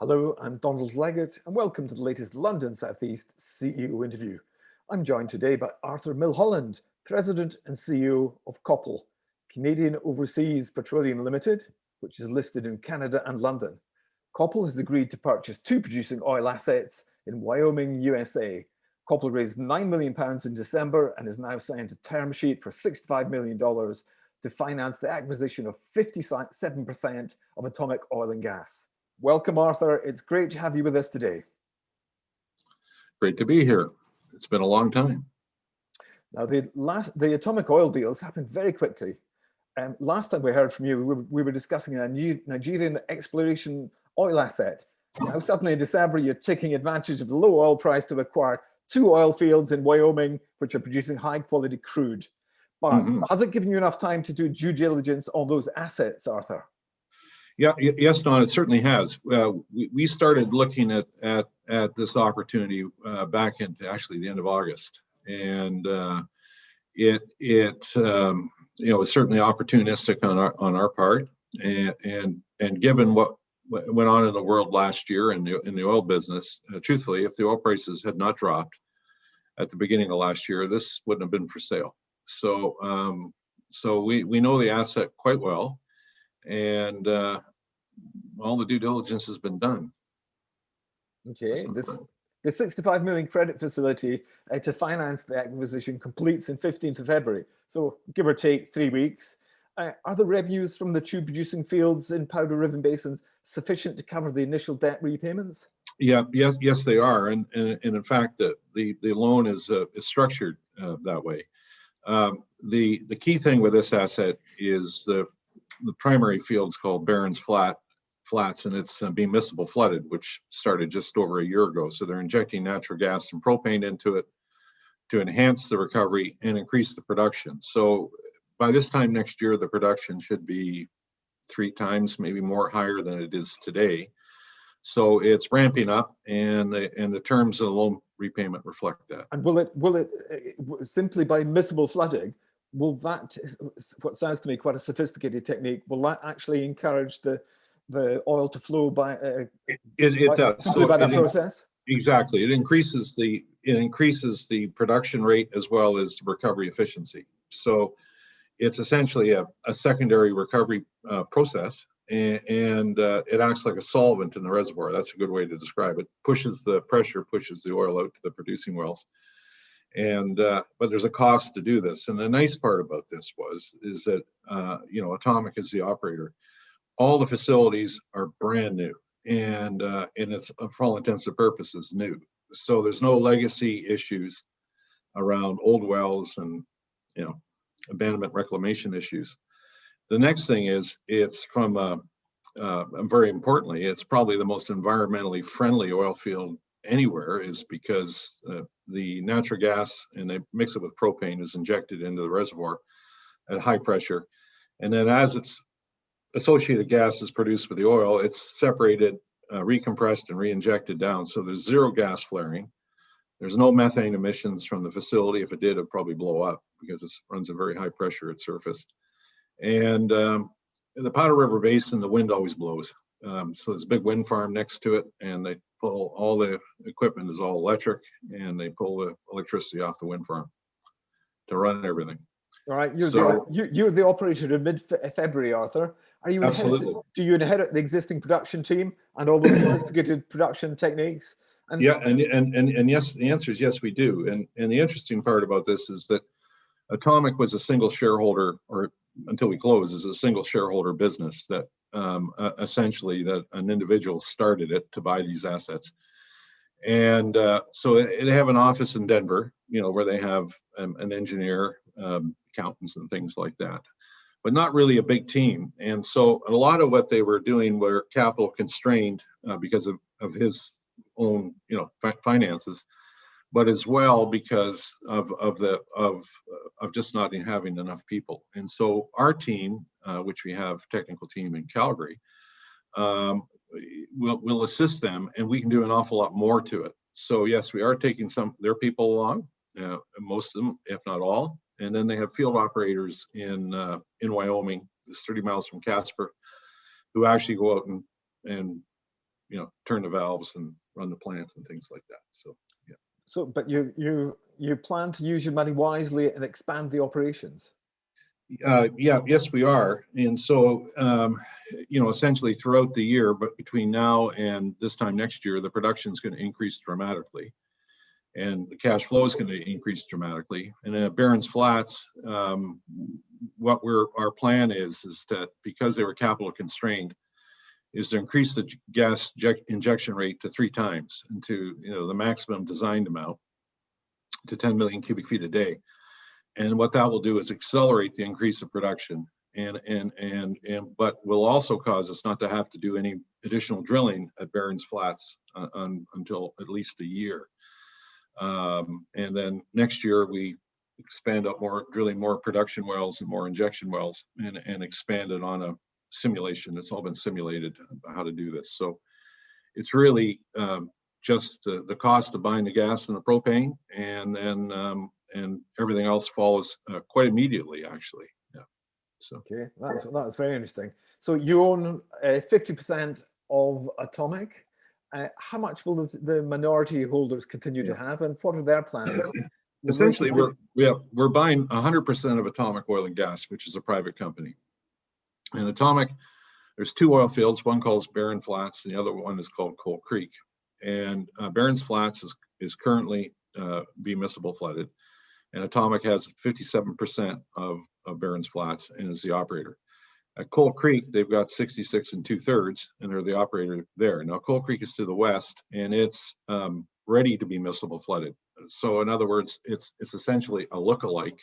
Hello, I'm Donald Leggett, and welcome to the latest London Southeast CEO interview. I'm joined today by Arthur Millholland, President and CEO of COPL, Canadian Overseas Petroleum Limited, which is listed in Canada and London. COPL has agreed to purchase two producing oil assets in Wyoming, USA. COPL raised £9 million in December and has now signed a term sheet for $65 million to finance the acquisition of 57% of Atomic Oil and Gas. Welcome, Arthur. It's great to have you with us today. Great to be here. It's been a long time. Now, the Atomic Oil deals happened very quickly. Last time we heard from you, we were discussing a new Nigerian exploration oil asset. Now, suddenly in December, you're taking advantage of the low oil price to acquire two oil fields in Wyoming, which are producing high-quality crude. But has it given you enough time to do due diligence on those assets, Arthur? Yeah, yes, Don, it certainly has. We started looking at this opportunity back into actually the end of August, and it was certainly opportunistic on our part, and given what went on in the world last year in the oil business, truthfully, if the oil prices had not dropped at the beginning of last year, this wouldn't have been for sale. So we know the asset quite well. And all the due diligence has been done. Okay, the 65 million credit facility to finance the acquisition completes in 15th of February. So give or take 3 weeks. Are the revenues from the two producing fields in Powder River Basins sufficient to cover the initial debt repayments? Yeah, yes, they are. And in fact, the loan is structured that way. The key thing with this asset is the primary field's called Barron's Flats, and it's being Miscible flooded, which started just over a year ago. So they're injecting natural gas and propane into it to enhance the recovery and increase the production. So by this time next year, the production should be 3 times, maybe more higher than it is today. So it's ramping up, and the terms of the loan repayment reflect that. And will it simply by Miscible flooding? Will that, what sounds to me quite a sophisticated technique, will that actually encourage the oil to flow by it does simply by that process? Exactly. It increases the production rate as well as recovery efficiency. So it's essentially a secondary recovery process, and it acts like a solvent in the reservoir. That's a good way to describe it. Pushes the oil out to the producing wells. And but there's a cost to do this. And the nice part about this is that Atomic is the operator. All the facilities are brand new, and it's for all intents and purposes new. So there's no legacy issues around old wells and abandonment reclamation issues. The next thing is it's from very importantly, it's probably the most environmentally friendly oil field anywhere, is because the natural gas, and they mix it with propane, is injected into the reservoir at high pressure, and then as its associated gas is produced with the oil, it's separated, recompressed, and re-injected down. So there's zero gas flaring. There's no methane emissions from the facility. If it did, it'd probably blow up because it runs at very high pressure at surface. And in the Powder River Basin, the wind always blows. So there's a big wind farm next to it, and they pull all the equipment is all electric, and they pull the electricity off the wind farm to run everything. All right, you're the operator in mid-February, Arthur. Are you absolutely? Do you inherit the existing production team and all those sophisticated production techniques? And yes, the answer is yes, we do. And the interesting part about this is that Atomic was a single shareholder, or until we close, is a single shareholder business that essentially that an individual started it to buy these assets. And so they have an office in Denver, where they have an engineer, accountants, and things like that, but not really a big team. And so a lot of what they were doing were capital constrained because of his own, finances, but as well because of just not having enough people. And so our team, which we have technical team in Calgary, will assist them, and we can do an awful lot more to it. So yes, we are taking some their people along, most of them, if not all, and then they have field operators in Wyoming, it's 30 miles from Casper, who actually go out and turn the valves and run the plant and things like that. So yeah. So, but you plan to use your money wisely and expand the operations. Yes, we are. And so, essentially throughout the year, but between now and this time next year, the production is going to increase dramatically, and the cash flow is going to increase dramatically. And at Barron's Flats, our plan is that because they were capital constrained, is to increase the gas injection rate to 3 times and to the maximum designed amount to 10 million cubic feet a day. And what that will do is accelerate the increase of production, but will also cause us not to have to do any additional drilling at Barron's Flats until at least a year. And then next year we expand up more, drilling more production wells and more injection wells, and expand it on a simulation. It's all been simulated how to do this. So it's really just the cost of buying the gas and the propane, and then and everything else follows quite immediately, actually. Yeah. So okay, that's very interesting. So you own 50% of Atomic. How much will the minority holders continue to have, and what are their plans? Essentially, we're buying 100% of Atomic Oil and Gas, which is a private company. And Atomic, there's 2 oil fields. One called Barron Flats, and the other one is called Coal Creek. And Barron's Flats is currently being Miscible flooded, and Atomic has 57% of Barron's Flats and is the operator. At Coal Creek, they've got 66 2/3, and they're the operator there. Now, Coal Creek is to the west, and it's ready to be Miscible flooded. So, in other words, it's essentially a look-alike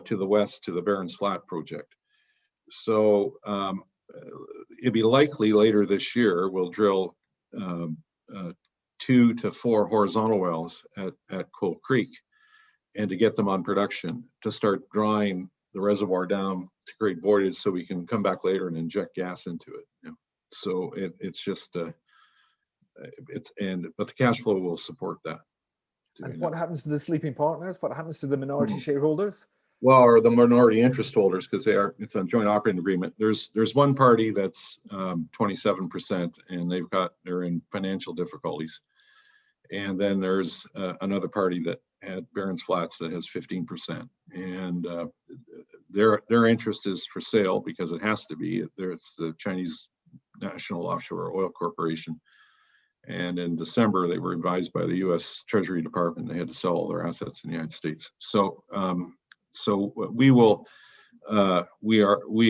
to the west to the Barron's Flat project. So, it'd be likely later this year we'll drill 2 to 4 horizontal wells at Coal Creek, and to get them on production, to start drawing the reservoir down to create voidage, so we can come back later and inject gas into it. So it's just but the cash flow will support that. And what happens to the sleeping partners? What happens to the minority shareholders? Well, or the minority interest holders, because it's a joint operating agreement. There's one party that's 27%, and they're in financial difficulties. And then there's another party that at Barron's Flats that has 15%, and their interest is for sale because it has to be. It's the Chinese National Offshore Oil Corporation, and in December they were advised by the U.S. Treasury Department they had to sell all their assets in the United States. So we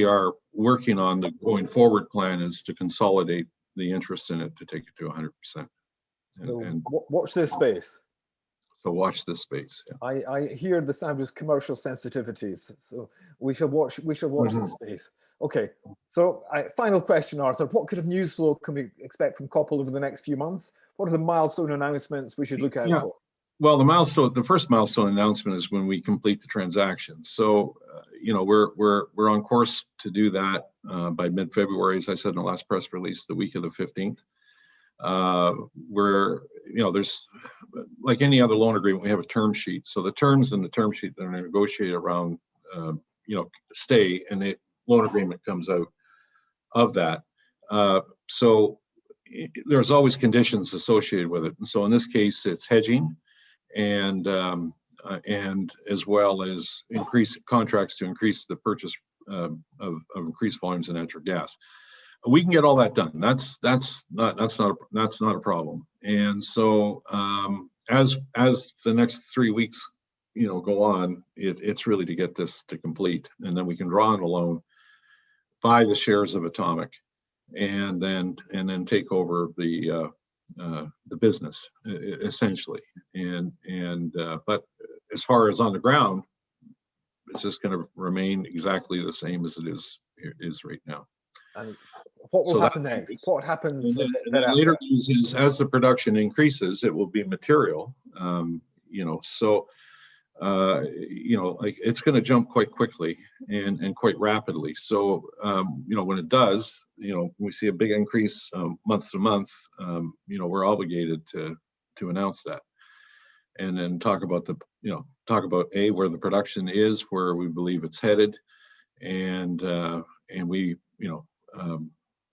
are working on the going forward plan is to consolidate the interest in it to take it to 100%. And watch this space. So watch this space. Yeah. I hear the sound of commercial sensitivities, so we shall watch this space. Okay, so final question, Arthur. What kind of news flow can we expect from COPL over the next few months? What are the milestone announcements we should look out for? Well, the first milestone announcement is when we complete the transaction. So, we're on course to do that by mid-February, as I said in the last press release, the week of the 15th. There's, like any other loan agreement, we have a term sheet. So the terms in the term sheet that are negotiated around, stay, and the loan agreement comes out of that. So there's always conditions associated with it. And so in this case, it's hedging, and as well as increase contracts to increase the purchase of increased volumes of natural gas. We can get all that done. That's not a problem. And so as the next 3 weeks go on, it's really to get this to complete, and then we can draw on a loan, buy the shares of Atomic, and then take over the business essentially. But as far as on the ground, it's just going to remain exactly the same as it is right now. And what will happen next? What happens? And then later is, as the production increases, it will be material. It's going to jump quite quickly and quite rapidly. So when it does, we see a big increase month to month. We're obligated to announce that, and then talk about where the production is, where we believe it's headed, and we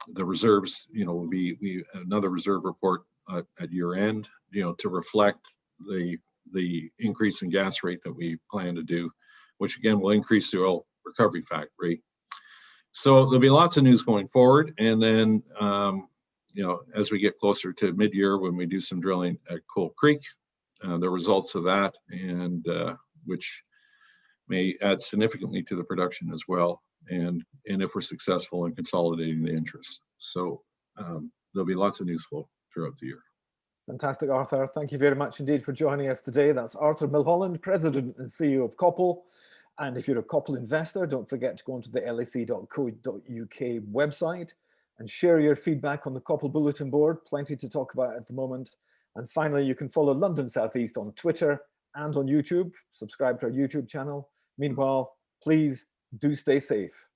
the reserves, will be another reserve report at year end, to reflect the increase in gas rate that we plan to do, which again will increase the oil recovery rate. So there'll be lots of news going forward, and then as we get closer to mid-year when we do some drilling at Coal Creek, the results of that, and which may add significantly to the production as well, and if we're successful in consolidating the interest. So there'll be lots of news flow throughout the year. Fantastic, Arthur. Thank you very much indeed for joining us today. That's Arthur Millholland, President and CEO of COPL. And if you're a COPL investor, don't forget to go onto the lac.co.uk website and share your feedback on the COPL Bulletin Board. Plenty to talk about at the moment. And finally, you can follow London Southeast on Twitter and on YouTube. Subscribe to our YouTube channel. Meanwhile, please do stay safe.